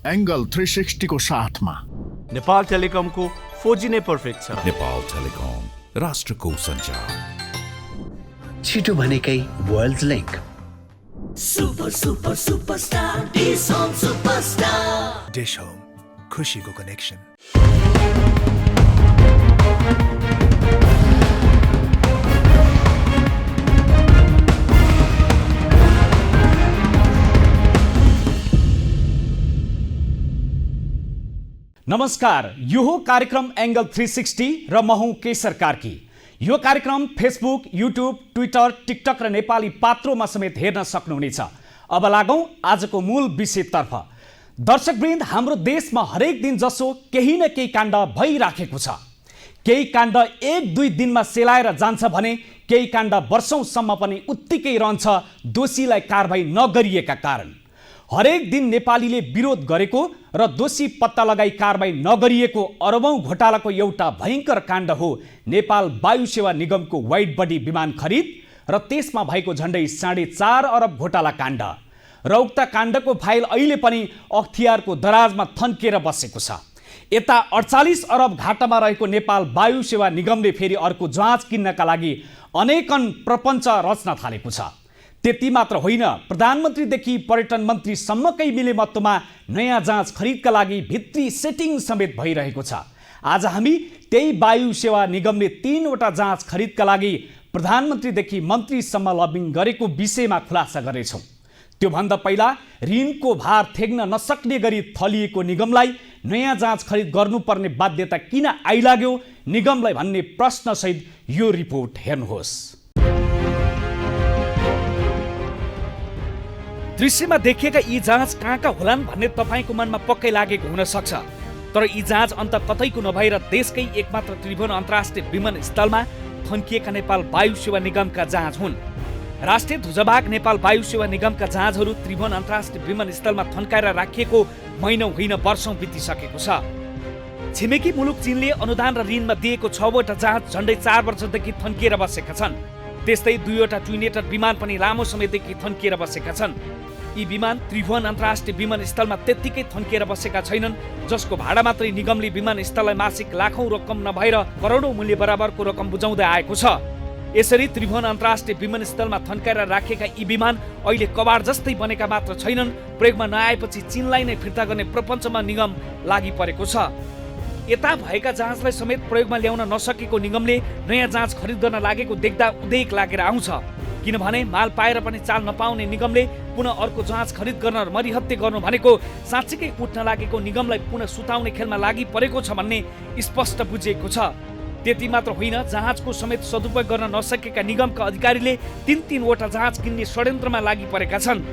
Angle 360 को साथमा Nepal टेलिकमको 4G नै पर्फेक्ट छ। नेपाल टेलिकम, राष्ट्रको सञ्चार। छिटो भनेकै world link. Superstar dish home superstar. Dish home, खुशीको कनेक्सन। नमस्कार, यो हो कार्यक्रम एंगल 360 र म हुँ केशर कार्की। यो कार्यक्रम फेसबुक, युट्युब, ट्विटर, टिकटक र नेपाली पात्रोमा समेत हेर्न सक्नुहुनेछ। अब लागौं आजको मूल विषयतर्फ। दर्शकवृन्द, हाम्रो देशमा हरेक दिन जसो केही न केही काण्ड भइराखेको छ। केही काण्ड 1-2 दिनमा सेलाएर जान्छ भने केही काण्ड वर्षौंसम्म पनि उत्तिकै रहन्छ दोषीलाई कारबाही नगरिएका कारण। हरेक दिन नेपालीले विरोध गरेको र दोषी पत्ता लगाई कारबाही नगरिएको अरबौं घोटालाको एउटा भयंकर काण्ड हो नेपाल वायु सेवा निगमको वाइड बडी विमान खरिद र त्यसमा भएको झण्डै 4.5 अरब घोटाला काण्ड। र उक्त काण्डको फाइल अहिले पनि अख्तियारको दराजमा थन्किएर बसेको छ। यता 48 अरब घाटामा रहेको नेपाल वायु सेवा निगमले फेरि अर्को जहाज किन्नका लागि अनेकन प्रपञ्च रच्न थालेको छ। त्यति मात्र होइन, प्रधानमन्त्रीदेखि पर्यटन मन्त्रीसम्मकै मिलेमत्तोमा नयाँ जहाज खरिदका लागि भित्री सेटिङ समेत भइरहेको छ। आज हामी त्यही वायु सेवा निगमले 3वटा जहाज खरिदका लागि प्रधानमन्त्रीदेखि मन्त्रीसम्म लबिङ गरेको विषयमा खुलासा गर्नेछौँ। त्योभन्दा पहिला ऋणको भार थेग्न नसक्ने गरी थलिएको निगमलाई नयाँ जहाज खरिद गर्नुपर्ने बाध्यता किन आइलाग्यो निगमलाई भन्ने प्रश्नसहित यो रिपोर्ट हेर्नुहोस्। दृश्यमा देखिएका यी जहाज कहाँका होलान् भन्ने तपाईँको मनमा पक्कै लागेको हुन सक्छ। तर यी जहाज अन्त कतैको नभएर देशकै एकमात्र त्रिभुवन अन्तर्राष्ट्रिय विमानस्थलमा थन्किएका नेपाल वायु सेवा निगमका जहाज हुन्। राष्ट्रिय ध्वजभाग नेपाल वायु सेवा निगमका जहाजहरू त्रिभुवन अन्तर्राष्ट्रिय विमानस्थलमा थन्काएर राखिएको महिनौ होइन वर्षौं बितिसकेको छ। छिमेकी मुलुक चीनले अनुदान र ऋणमा दिएको 6वटा जहाज झण्डै 4 वर्षदेखि थन्किएर बसेका छन्। त्यस्तै 2वटा ट्विनेटर विमान पनि लामो समयदेखि थन्किएर बसेका छन्। यी विमान त्रिभुवन अन्तर्राष्ट्रिय विमानस्थलमा त्यत्तिकै थन्किएर बसेका छैनन्, जसको भाडा मात्रै निगमले विमानस्थललाई मासिक लाखौं रकम नभएर करोडौं मूल्य बराबरको रकम बुझाउँदै आएको छ। यसरी त्रिभुवन अन्तर्राष्ट्रिय विमानस्थलमा थन्काएर राखेका यी विमान अहिले कबाड जस्तै बनेका मात्र छैनन्, प्रयोगमा नआएपछि चीनलाई नै फिर्ता गर्ने प्रपञ्चमा निगम लागि परेको छ। यता भएका जहाजलाई समेत प्रयोगमा ल्याउन नसकेको निगमले नयाँ जहाज खरिद गर्न लागेको देख्दा उदेक लागेर आउँछ। किनभने माल पाएर पनि चाल नपाउने निगमले पुनः अर्को जहाज खरिद गर्न मरिहत्ते गर्नु भनेको साँच्चीकै उठ्न लागेको निगमलाई पुनः सुताउने खेलमा लागि परेको छ भन्ने स्पष्ट बुझिएको छ। त्यति मात्र होइन, जहाजको समेत सदुपयोग गर्न नसकेका निगमका अधिकारीले 3-3वटा जहाज किन्ने षड्यन्त्रमा लागि परेका छन्।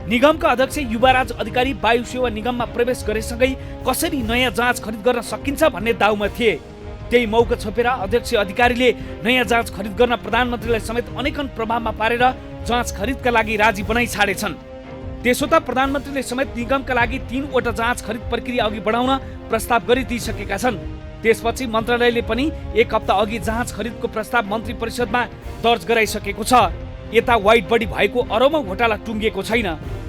निगमका अध्यक्ष युवराज अधिकारी वायु सेवा निगममा प्रवेश गरेसँगै कसरी नयाँ जहाज खरिद गर्न सकिन्छ भन्ने दाउमा थिए। त्यही मौका छोपेर अध्यक्ष अधिकारीले नयाँ जहाज खरिद गर्न प्रधानमन्त्रीलाई समेत अनेकन प्रभावमा पारेर जहाज खरिदका लागि राजी बनाइ छाडेछन्। त्यसो त प्रधानमन्त्रीले समेत निगमका लागि 3वटा जहाज खरिद प्रक्रिया अघि बढाउन प्रस्ताव गरिदिइसकेका छन्। त्यसपछि मन्त्रालयले पनि 1 हप्ता अघि जहाज खरिदको प्रस्ताव मन्त्री परिषदमा दर्ज गराइसकेको छ। यता वाइड बडी भएको अरबौं घोटाला टुङ्गिएको छैन।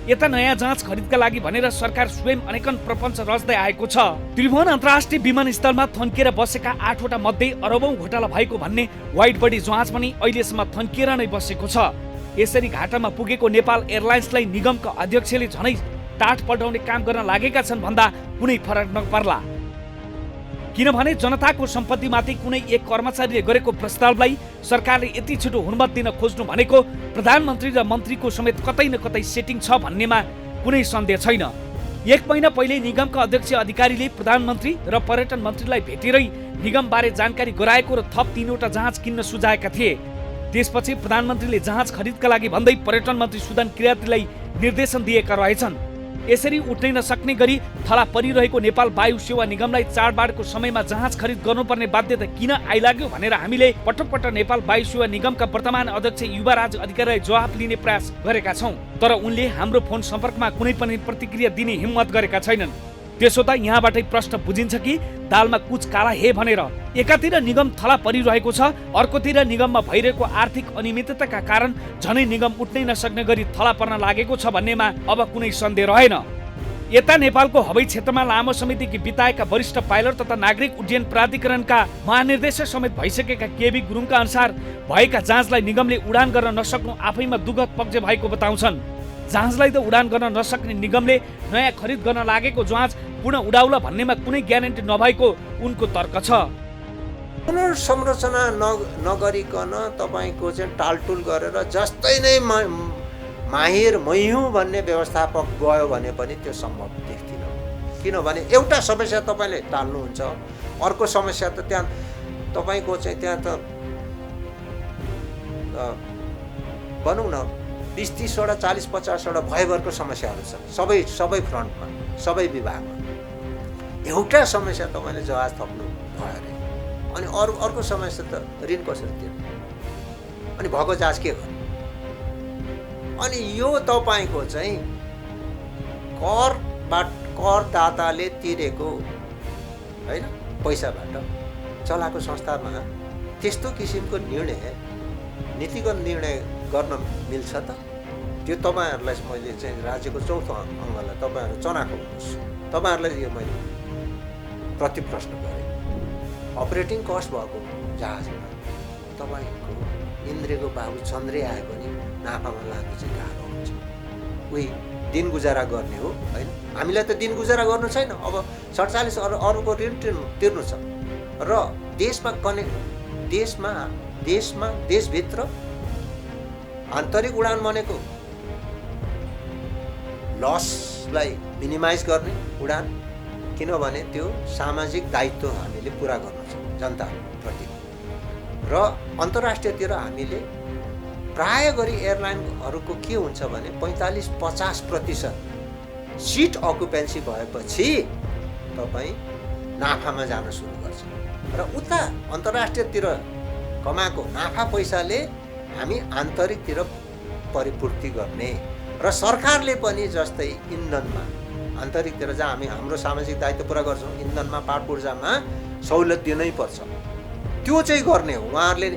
यता नयाँ जहाज खरिदका लागि भनेर सरकार स्वयं अनेकन प्रपञ्च रच्दै आएको छ। त्रिभुवन अन्तर्राष्ट्रिय विमानस्थलमा थन्किएर बसेका 8वटा मध्ये अरबौं घोटाला भएको भन्ने वाइड बडी जहाज पनि अहिलेसम्म थन्किएर नै बसेको छ। यसरी घाटामा पुगेको नेपाल एयरलाइन्सलाई निगमका अध्यक्षले झनै टाट पल्टाउने काम गर्न लागेका छन् भन्दा कुनै फरक नपर्ला। किनभने जनताको सम्पत्तिमाथि कुनै एक कर्मचारीले गरेको प्रस्तावलाई सरकारले यति छिटो हुर्मत दिन खोज्नु भनेको प्रधानमन्त्री र मन्त्रीको समेत कतै न कतै सेटिङ छ भन्नेमा कुनै सन्देह छैन। 1 महिना पहिले निगमका अध्यक्ष अधिकारीले प्रधानमन्त्री र पर्यटन मन्त्रीलाई भेटेरै निगमबारे जानकारी गराएको र थप 3वटा जहाज किन्न सुझाएका थिए। त्यसपछि प्रधानमन्त्रीले जहाज खरिदका लागि भन्दै पर्यटन मन्त्री सुदन किरातीलाई निर्देशन दिएका रहेछन्। यसरी उठ्नै नसक्ने गरी थला परिरहेको नेपाल वायु सेवा निगमलाई चाडबाडको समयमा जहाज खरिद गर्नुपर्ने बाध्यता किन आइलाग्यो भनेर हामीले पटक पटक नेपाल वायु सेवा निगमका वर्तमान अध्यक्ष युवराज अधिकारीलाई जवाफ लिने प्रयास गरेका छौं, तर उनले हाम्रो फोन सम्पर्कमा कुनै पनि प्रतिक्रिया दिने हिम्मत गरेका छैनन्। त्यसो त यहाँबाटै प्रश्न बुझिन्छ कि दालमा कुच काला हे भनेर। एकातिर निगम थला परिरहेको छ, अर्कोतिर निगममा भइरहेको आर्थिक अनियमितताका कारण झनै निगम उठ्नै नसक्ने गरी थला पर्न लागेको छ भन्नेमा अब कुनै सन्देह रहेन। यता नेपालको हवाई क्षेत्रमा लामो समयदेखि बिताएका वरिष्ठ पाइलट तथा नागरिक उड्डयन प्राधिकरणका महानिर्देशक समेत भइसकेका केबी गुरुङका अनुसार भएका जहाजलाई निगमले उडान गर्न नसक्नु आफैमा दुःखद पक्ष भएको बताउँछन्। जहाजलाई त उडान गर्न नसक्ने निगमले नयाँ खरिद गर्न लागेको जहाज पुनः उडाउला भन्नेमा कुनै ग्यारेन्टी नभएको उनको तर्क छ। पुनर्संरचना नगरिकन तपाईँको चाहिँ टालटुल गरेर जस्तै नै माहिर मैहुँ भन्ने व्यवस्थापक गयो भने पनि त्यो सम्भव देख्दिनँ। किनभने एउटा समस्या तपाईँले टाल्नुहुन्छ, अर्को समस्या त त्यहाँ तपाईँको चाहिँ त्यहाँ त भनौँ न 20-30वटा 40-50वटा भयभरको समस्याहरू छन् सबै फ्रन्टमा, सबै विभागमा। एउटा समस्या तपाईँले जहाज थप्नु भयो अरे, अनि अर्को समस्या त ऋण कसरी तिर्नु, अनि भएको जहाज के गर्नु। अनि यो तपाईँको चाहिँ करदाताले तिरेको होइन पैसाबाट चलाएको संस्थामा त्यस्तो किसिमको निर्णय, नीतिगत निर्णय गर्न मिल्छ त? त्यो तपाईँहरूलाई मैले चाहिँ राज्यको चौथो अङ्गलाई तपाईँहरू चनाखो हुनुहोस्। तपाईँहरूलाई यो मैले प्रतिप्रश्न गरेँ। अपरेटिङ कस्ट भएको जहाजमा तपाईँको इन्द्रेको बाबु चन्द्रे आए पनि नाफामा लाग्नु चाहिँ गाह्रो हुन्छ। उही दिन गुजारा गर्ने हो होइन। हामीलाई त दिन गुजारा गर्नु छैन। अब 47 अरूको ऋण तिर्नु छ र देशभित्र आन्तरिक उडान भनेको लसलाई मिनिमाइज गर्ने उडान, किनभने त्यो सामाजिक दायित्व हामीले पुरा गर्नु छ जनताप्रति। र अन्तर्राष्ट्रियतिर हामीले प्राय गरी एयरलाइनहरूको के हुन्छ भने 45-50% सिट अकुपेन्सी भएपछि तपाईँ नाफामा जान सुरु गर्छ र उता अन्तर्राष्ट्रियतिर कमाएको नाफा पैसाले हामी आन्तरिकतिर परिपूर्ति गर्ने र सरकारले पनि जस्तै इन्धनमा आन्तरिकतिर जहाँ हामी हाम्रो सामाजिक दायित्व पुरा गर्छौँ, इन्धनमा पाट पूर्जामा सहुलियत दिनै पर्छ, त्यो चाहिँ गर्ने हो। उहाँहरूले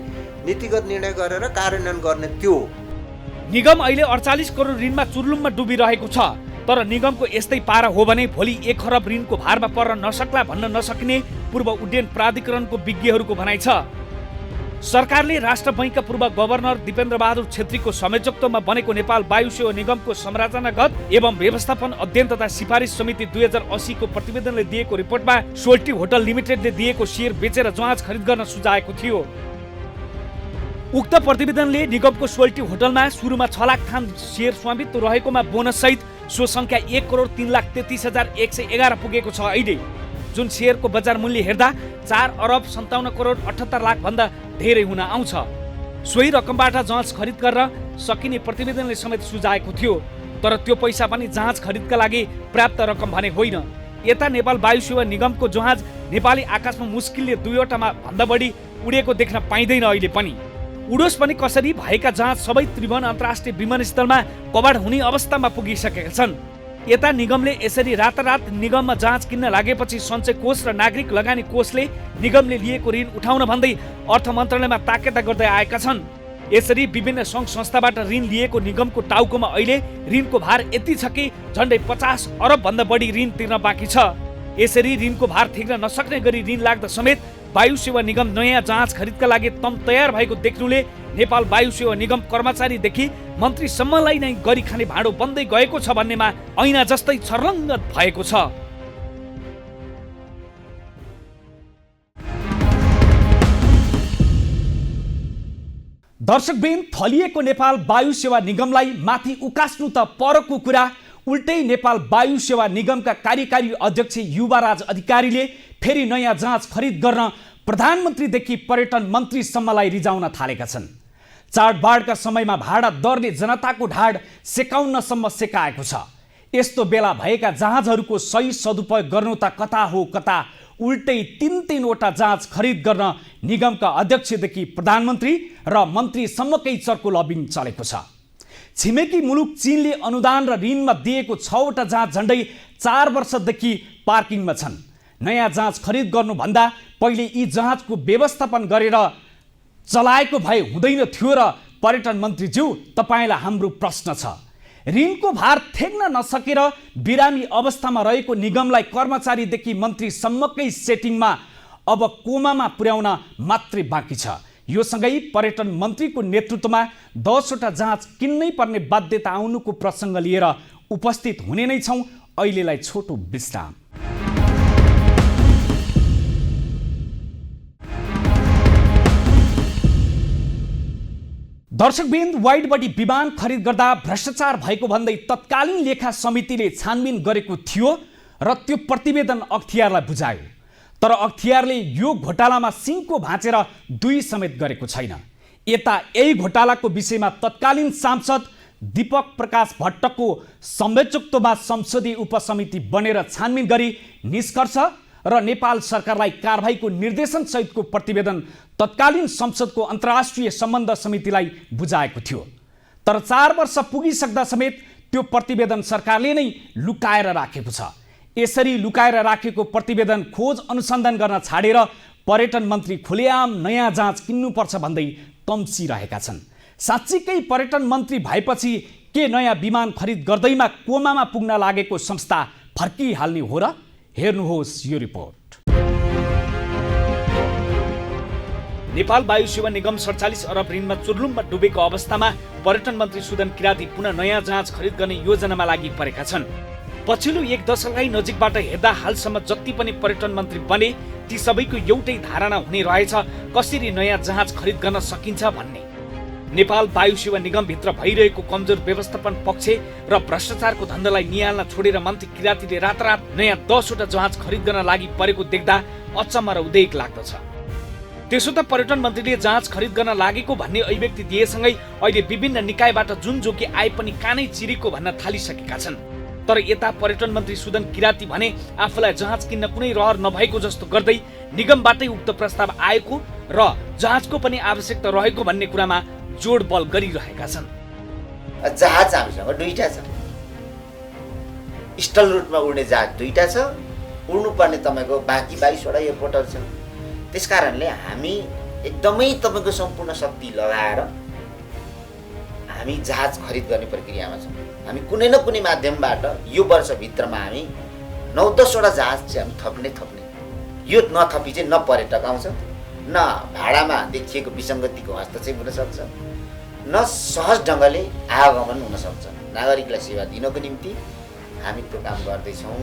नीतिगत निर्णय गरेर कार्यान्वयन गर्ने त्यो। निगम अहिले 48 करोड ऋणमा चुर्लुममा डुबिरहेको छ। तर निगमको यस्तै पारा हो भने भोलि 1 खरब ऋणको भारमा पर्न नसक्ला भन्न नसकिने पूर्व उड्डयन प्राधिकरणको विज्ञहरूको भनाइ छ। सरकारले राष्ट्र बैंकका पूर्व गभर्नर दिपेन्द्र बहादुर छेत्रीको संयोजकत्वमा बनेको नेपाल वायु सेवा निगमको संरचनागत एवं व्यवस्थापन अध्ययन तथा सिफारिस समिति 2080 को प्रतिवेदनले दिएको रिपोर्टमा सोल्टी होटल लिमिटेडले दिएको शेयर बेचेर जहाज खरिद गर्न सुझाएको थियो। उक्त प्रतिवेदनले निगमको सोल्टी होटलमा सुरुमा 6 लाख थान शेयर स्वामित्व रहेकोमा बोनस सहित सो संख्या 1,33,111 पुगेको छ अहिले, जुन शेयरको बजार मूल्य हेर्दा 4,57,78,00,000 भन्दा धेरै हुन आउँछ। सोही रकमबाट जहाज खरिद गर्न सकिने प्रतिवेदनले समेत सुझाएको थियो। तर त्यो पैसा पनि जहाज खरिदका लागि पर्याप्त रकम भने होइन। यता नेपाल वायु सेवा निगमको जहाज नेपाली आकाशमा मुस्किलले 2वटामा भन्दा बढी उडेको देख्न पाइँदैन अहिले पनि। उडोस् पनि कसरी भएका जहाज सबै त्रिभुवन अन्तर्राष्ट्रिय विमानस्थलमा कभार हुने अवस्थामा पुगिसकेका छन्। यता निगमले यसरी रातारात निगममा जहाज किन्न लागेपछि सञ्चय कोष र नागरिक लगानी कोषले निगमले लिएको ऋण उठाउन भन्दै अर्थ मन्त्रालयमा ताकेता गर्दै आएका छन्। यसरी विभिन्न सङ्घ संस्थाबाट ऋण लिएको निगमको टाउकोमा अहिले ऋणको भार यति छ कि झन्डै 50 अरब भन्दा बढी ऋण तिर्न बाँकी छ। यसरी ऋणको भार थिक्न नसक्ने गरी ऋण लाग्दा समेत वायु सेवा निगम नयाँ जहाज खरिदका लागि तम तयार भएको देख्नुले नेपाल वायु सेवा निगम कर्मचारीदेखि मन्त्रीसम्मलाई नै गरी खाने भाँडो बन्दै गएको छ भन्नेमा ऐना जस्तै छर्लङ्ग भएको छ। दर्शकबिन, थलिएको नेपाल वायु सेवा निगमलाई माथि उकास्नु त परको कुरा, उल्टै नेपाल वायु सेवा निगमका कार्यकारी अध्यक्ष युवराज अधिकारीले फेरि नयाँ जहाज खरिद गर्न प्रधानमन्त्रीदेखि पर्यटन मन्त्रीसम्मलाई रिजाउन थालेका छन्। चाडबाडका समयमा भाडा दर्ने जनताको ढाड सेकाउनसम्म सेकाएको छ। यस्तो बेला भएका जहाजहरूको सही सदुपयोग गर्नु त कता हो कता, उल्टै 3-3वटा जहाज खरिद गर्न निगमका अध्यक्षदेखि प्रधानमन्त्री र मन्त्रीसम्मकै चर्को लबिङ चलेको छ। छिमेकी मुलुक चीनले अनुदान र ऋणमा दिएको 6वटा जहाज झन्डै 4 वर्षदेखि पार्किङमा छन्। नयाँ जहाज खरिद गर्नुभन्दा पहिले यी जहाजको व्यवस्थापन गरेर चलाएको भए हुँदैन थियो र पर्यटन मन्त्रीज्यू, तपाईँलाई हाम्रो प्रश्न छ। ऋणको भार थेग्न नसकेर बिरामी अवस्थामा रहेको निगमलाई कर्मचारीदेखि मन्त्रीसम्मकै सेटिङमा अब कोमामा पुर्याउन मात्रै बाँकी छ। यो सँगै पर्यटन मन्त्रीको नेतृत्वमा 10 वटा जाँच किन्नै पर्ने बाध्यता आउनुको प्रसङ्ग लिएर उपस्थित हुने नै छौँ। अहिलेलाई छोटो विश्राम। दर्शकबिन्द, वाइड बडी विमान खरिद गर्दा भ्रष्टाचार भएको भन्दै तत्कालीन लेखा समितिले छानबिन गरेको थियो र त्यो प्रतिवेदन अख्तियारलाई बुझायो। तर अख्तियारले यो घोटालामा सिङ्को भाँचेर दुई समेत गरेको छैन। यता यही घोटालाको विषयमा तत्कालीन सांसद दीपक प्रकाश भट्टको संयोजकत्वमा संसदीय उपसमिति बनेर छानबिन गरी निष्कर्ष र नेपाल सरकारलाई कारबाहीको निर्देशन सहितको प्रतिवेदन तत्कालीन संसदको अन्तर्राष्ट्रिय सम्बन्ध समितिलाई बुझाएको थियो। तर 4 वर्ष पुगिसक्दा समेत त्यो प्रतिवेदन सरकारले नै लुकाएर राखेको छ। यसरी लुकाएर राखेको प्रतिवेदन खोज अनुसन्धान गर्न छाडेर पर्यटन मन्त्री खुलेआम नयाँ जाँच किन्नुपर्छ भन्दै तम्सिरहेका छन्। साँच्चीकै पर्यटन मन्त्री भएपछि के नयाँ विमान खरिद गर्दैमा कोमामा पुग्न लागेको संस्था फर्किहाल्ने हो र? हेर्नुहोस् यो रिपोर्ट। नेपाल वायु सेवा निगम 47 अरब ऋणमा चुर्लुममा डुबेको अवस्थामा पर्यटन मन्त्री सुदन किराती पुनः नयाँ जाँच खरिद गर्ने योजनामा लागि परेका छन्। पछिल्लो 1 दशकलाई नजिकबाट हेर्दा हालसम्म जति पनि पर्यटन मन्त्री बने ती सबैको एउटै धारणा हुने रहेछ, कसरी नयाँ जाँच खरिद गर्न सकिन्छ भन्ने। नेपाल वायु सेवा निगमभित्र भइरहेको कमजोर व्यवस्थापन पक्ष र भ्रष्टाचारको धन्दालाई निहाल्न छोडेर मन्त्री किरातीले रातारात नयाँ 10 वटा जाँच खरिद गर्न लागि परेको देख्दा अचम्म र उदेक लाग्दछ। त्यसो त पर्यटन मन्त्रीले जाँच खरिद गर्न लागेको भन्ने अभिव्यक्ति दिएसँगै अहिले विभिन्न निकायबाट जुन जोकी आए पनि कानै चिरेको भन्न थालिसकेका छन्। तर यता पर्यटन मन्त्री सुदन किराती भने आफूलाई जाँच किन्न कुनै रहर नभएको जस्तो गर्दै निगमबाटै उक्त प्रस्ताव आएको र जाँचको पनि आवश्यकता रहेको भन्ने कुरामा जोड बल गरिरहेका छन्। जहाज हामीसँग 2टा छ। स्टल रुटमा उड्ने जहाज 2टा छ। उड्नुपर्ने तपाईँको बाँकी 22 वटा एयरपोर्टहरू छन्। त्यसकारणले हामी एकदमै तपाईँको सम्पूर्ण शक्ति लगाएर हामी जहाज खरिद गर्ने प्रक्रियामा छौँ। हामी कुनै न कुनै माध्यमबाट यो वर्षभित्रमा हामी 9-10 वटा जहाज चाहिँ हामी थप्ने। यो नथपी चाहिँ न पर्यटक आउँछ, न भाडामा देखिएको विसङ्गतिको हस्तक्षेप हुन सक्छ, न सहज ढङ्गले आवागमन हुन सक्छ। नागरिकलाई सेवा दिनको निम्ति हामी त्यो काम गर्दैछौँ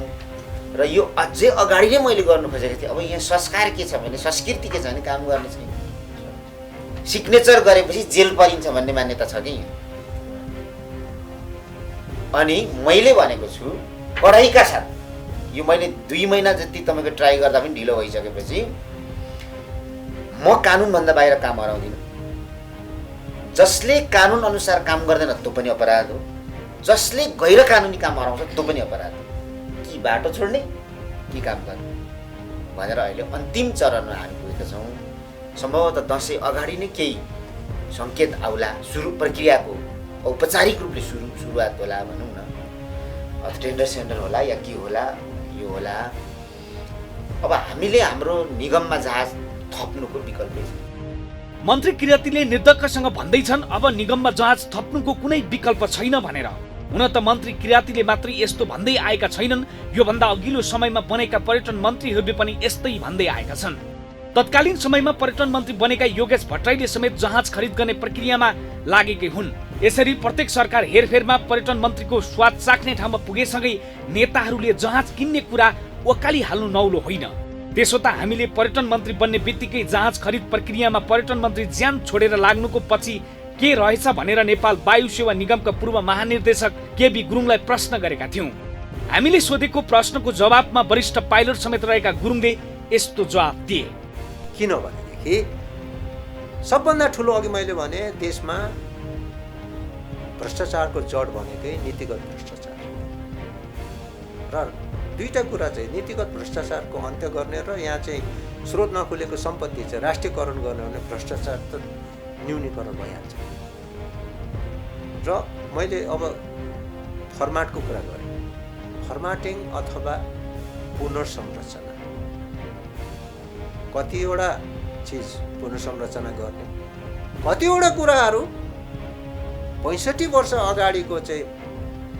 र यो अझै अगाडि नै मैले गर्नु खोजेको थिएँ। अब यहाँ संस्कार के छ भने, संस्कृति के छ भने काम गर्ने छैन। सिग्नेचर गरेपछि जेल परिन्छ भन्ने मान्यता छ कि यहाँ। अनि मैले भनेको छु कडाइका साथ, यो मैले 2 महिना जति तपाईँको ट्राई गर्दा पनि ढिलो भइसकेपछि म कानुनभन्दा बाहिर काम हराउँदिनँ। जसले कानुन अनुसार काम गर्दैन त्यो पनि अपराध हो, जसले गैर कानुनी काम हराउँछ त्यो पनि अपराध हो। कि बाटो छोड्ने कि काम गर्ने भनेर अहिले अन्तिम चरणमा हामी पुगेका छौँ। सम्भवतः दसैँ अगाडि नै केही सङ्केत आउला, सुरु प्रक्रियाको औपचारिक रूपले सुरुवात होला भनौँ न, टेन्डर सेन्डर होला या के होला, यो होला। अब हामीले हाम्रो निगममा जहाज थप्नुको विकल्पै छ। मन्त्री किरातीले निर्धक्कसँग भन्दैछन् अब निगममा जहाज थप्नुको कुनै विकल्प छैन भनेर। हुन त मन्त्री किरातीले मात्रै यस्तो भन्दै आएका छैनन्, योभन्दा अघिल्लो समयमा बनेका पर्यटन मन्त्रीहरूले पनि यस्तै भन्दै आएका छन्। तत्कालीन समयमा पर्यटन मन्त्री बनेका योगेश भट्टराईले समेत जहाज खरिद गर्ने प्रक्रियामा लागेकै हुन्। यसरी प्रत्येक सरकार हेरफेरमा पर्यटन मन्त्रीको स्वाद चाख्ने ठाउँमा पुगेसँगै नेताहरूले जहाज किन्ने कुरा ओकाली हाल्नु नौलो होइन। त्यसो त हामीले पर्यटन मन्त्री बन्ने बित्तिकै जहाज खरिद प्रक्रियामा पर्यटन मन्त्री ज्यान छोडेर लाग्नुको पछि के रहेछ भनेर नेपाल वायु सेवा निगमका पूर्व महानिर्देशक केबी गुरुङलाई प्रश्न गरेका थियौँ। हामीले सोधेको प्रश्नको जवाबमा वरिष्ठ पाइलट समेत रहेका गुरुङले यस्तो जवाब दिए। किनभनेदेखि सबभन्दा ठुलो अघि मैले भने देशमा भ्रष्टाचारको जड भनेकै नीतिगत भ्रष्टाचार र 2टा कुरा चाहिँ नीतिगत भ्रष्टाचारको अन्त्य गर्ने र यहाँ चाहिँ स्रोत नखुलेको सम्पत्ति चाहिँ राष्ट्रियकरण गर्ने भने भ्रष्टाचार त न्यूनीकरण भइहाल्छ। र मैले अब फर्माटको कुरा गरेँ, फर्माटिङ अथवा पुनर्संरचना, कतिवटा चिज पुनर्संरचना गर्ने, कतिवटा कुराहरू 65 वर्ष अगाडिको चाहिँ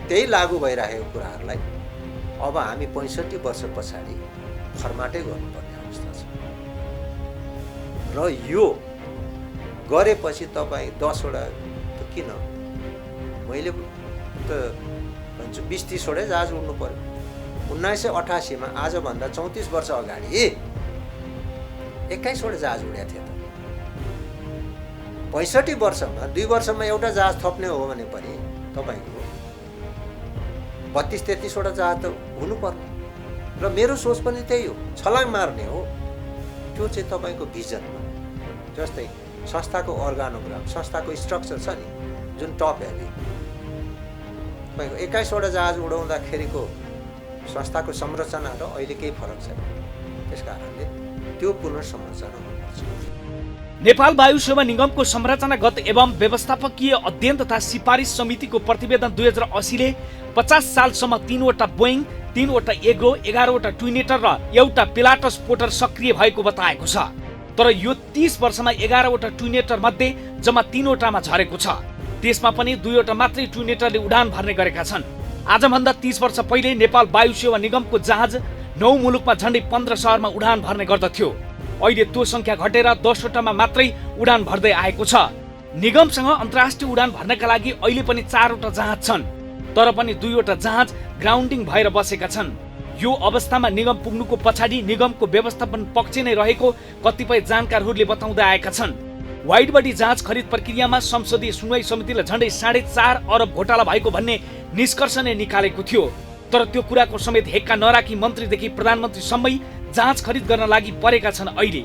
त्यही लागू भइरहेको कुराहरूलाई अब हामी 65 वर्ष पछाडि फर्माटै गर्नुपर्ने अवस्था छ र यो गरेपछि तपाईँ 10 वटा त किन मैले त भन्छु 20-30 वटै जहाज उड्नु पर्यो 1988 मा आजभन्दा 34 वर्ष अगाडि 21 वटा जहाज उडेको थियो त 65 वर्षमा 2 वर्षमा एउटा जहाज थप्ने हो भने पनि तपाईको 32-33 वटा जहाज त हुनुपर्ने र मेरो सोच पनि त्यही हो छलाङ मार्ने हो त्यो चाहिँ तपाईको भिजनमा जस्तै संस्थाको अर्गानोग्राम संस्थाको स्ट्रक्चर छ नि जुन टप हेभी तपाईको 21 वटा जहाज उडाउँदाखेरिको संस्थाको संरचना र अहिले केही फरक छैन त्यसकारणले त्यो पुनर्संरचना हुनुपर्छ नेपाल वायु सेवा निगमको संरचनागत एवं व्यवस्थापकीय अध्ययन तथा सिफारिस समितिको प्रतिवेदन 2080 ले 50 सालसम्म 3 वटा बोइङ 3 वटा एग्रो 11 वटा ट्विनेटर र एउटा पिलाटस पोर्टर सक्रिय भएको बताएको छ तर यो 30 वर्षमा 11 वटा ट्विनेटर मध्ये जम्मा 3 वटामा झरेको छ त्यसमा पनि 2 वटा मात्रै ट्विनेटरले उडान भर्ने गरेका छन् आजभन्दा 30 वर्ष पहिले नेपाल वायु सेवा निगमको जहाज 9 मुलुकमा झण्डै 15 शहरमा उडान भर्ने गर्दथ्यो अहिले त्यो संख्या घटेर 10 वटामा मात्रै उडान भर्दै आएको छ निगमसँग अन्तर्राष्ट्रिय उडान भर्नका लागि अहिले पनि 4 वटा जहाज छन् तर पनि 2 वटा जहाज ग्राउन्डिङ भएर बसेका छन् यो अवस्थामा निगम पुग्नुको पछाडि निगमको व्यवस्थापन पक्ष नै रहेको कतिपय जानकारहरूले बताउँदै आएका छन् वाइड बडी जहाज खरिद प्रक्रियामा संसदीय सुनवाई समितिले झण्डै 4.5 अरब घोटाला भएको भन्ने निष्कर्ष नै निकालेको थियो तर त्यो कुराको समेत हेक्का नराखी मन्त्रीदेखि प्रधानमन्त्रीसम्मै जहाज खरिद गर्न लागि परेका छन् अहिले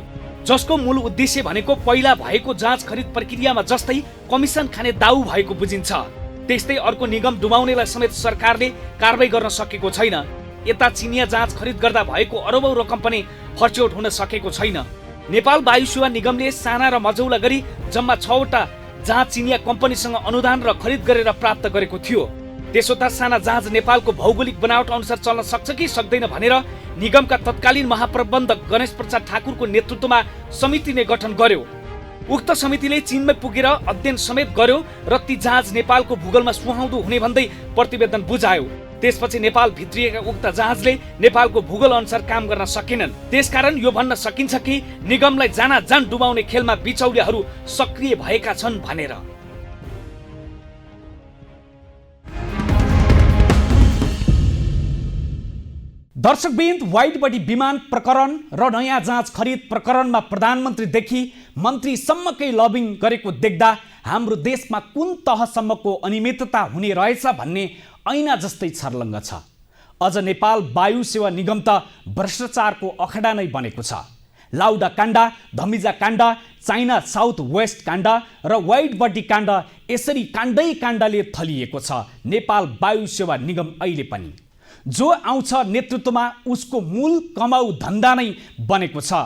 जसको मूल उद्देश्य भनेको पहिला भएको जहाज खरिद प्रक्रियामा जस्तै कमिसन खाने दाउ भएको बुझिन्छ त्यस्तै अर्को निगम डुबाउनेलाई समेत सरकारले कारबाही गर्न सकेको छैन यता चिनिया जहाज खरिद गर्दा भएको अरबौं रकम पनि खर्चौट हुन सकेको छैन नेपाल वायु सेवा निगमले साना र मझौला गरी जम्मा 6 वटा जहाज चिनिया कम्पनीसँग अनुदान र खरिद गरेर प्राप्त गरेको थियो त्यसो त साना जहाज नेपालको भौगोलिक बनावट अनुसार चल्न सक्छ कि सक्दैन भनेर निगमका तत्कालीन महाप्रबन्धक गणेश प्रसाद ठाकुरको नेतृत्वमा समिति नै गठन गर्यो उक्त समितिले चीनमै पुगेर अध्ययन समेत गर्यो र ती जहाज नेपालको भूगोलमा सुहाउँदो हुने भन्दै प्रतिवेदन बुझायो त्यसपछि नेपाल भित्रिएका उक्त जहाजले नेपालको भूगोल अनुसार काम गर्न सकेनन् त्यसकारण यो भन्न सकिन्छ कि निगमलाई जान डुबाउने खेलमा बिचौलियाहरू सक्रिय भएका छन् भनेर दर्शकबिन्द वाइड बडी विमान प्रकरण र नयाँ जहाज खरिद प्रकरणमा प्रधानमन्त्रीदेखि मन्त्रीसम्मकै लबिङ गरेको देख्दा हाम्रो देशमा कुन तहसम्मको अनियमितता हुने रहेछ भन्ने ऐना जस्तै छर्लङ्ग छ अझ नेपाल वायु सेवा निगम त भ्रष्टाचारको अखडा नै बनेको छ लाउडा काण्ड धमिजा काण्ड चाइना साउथ वेस्ट काण्ड र वाइड बडी काण्ड यसरी काण्डले थलिएको छ नेपाल वायु सेवा निगम अहिले पनि जो आउँछ नेतृत्वमा उसको मूल कमाउ धन्दा नै बनेको छ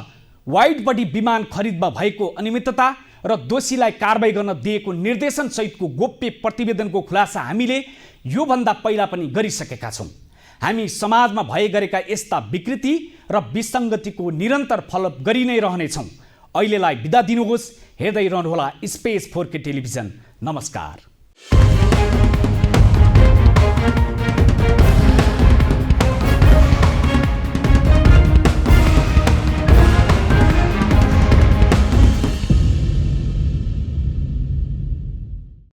वाइड बडी विमान खरिदमा भएको अनियमितता र दोषीलाई कारबाही गर्न दिएको निर्देशन सहितको गोप्य प्रतिवेदनको खुलासा हामीले योभन्दा पहिला पनि गरिसकेका छौँ हामी समाजमा भए गरेका यस्ता विकृति र विसङ्गतिको निरन्तर फलोअप गरि नै रहनेछौँ अहिलेलाई बिदा दिनुहोस् हेर्दै रहनुहोला स्पेस 4K टेलिभिजन नमस्कार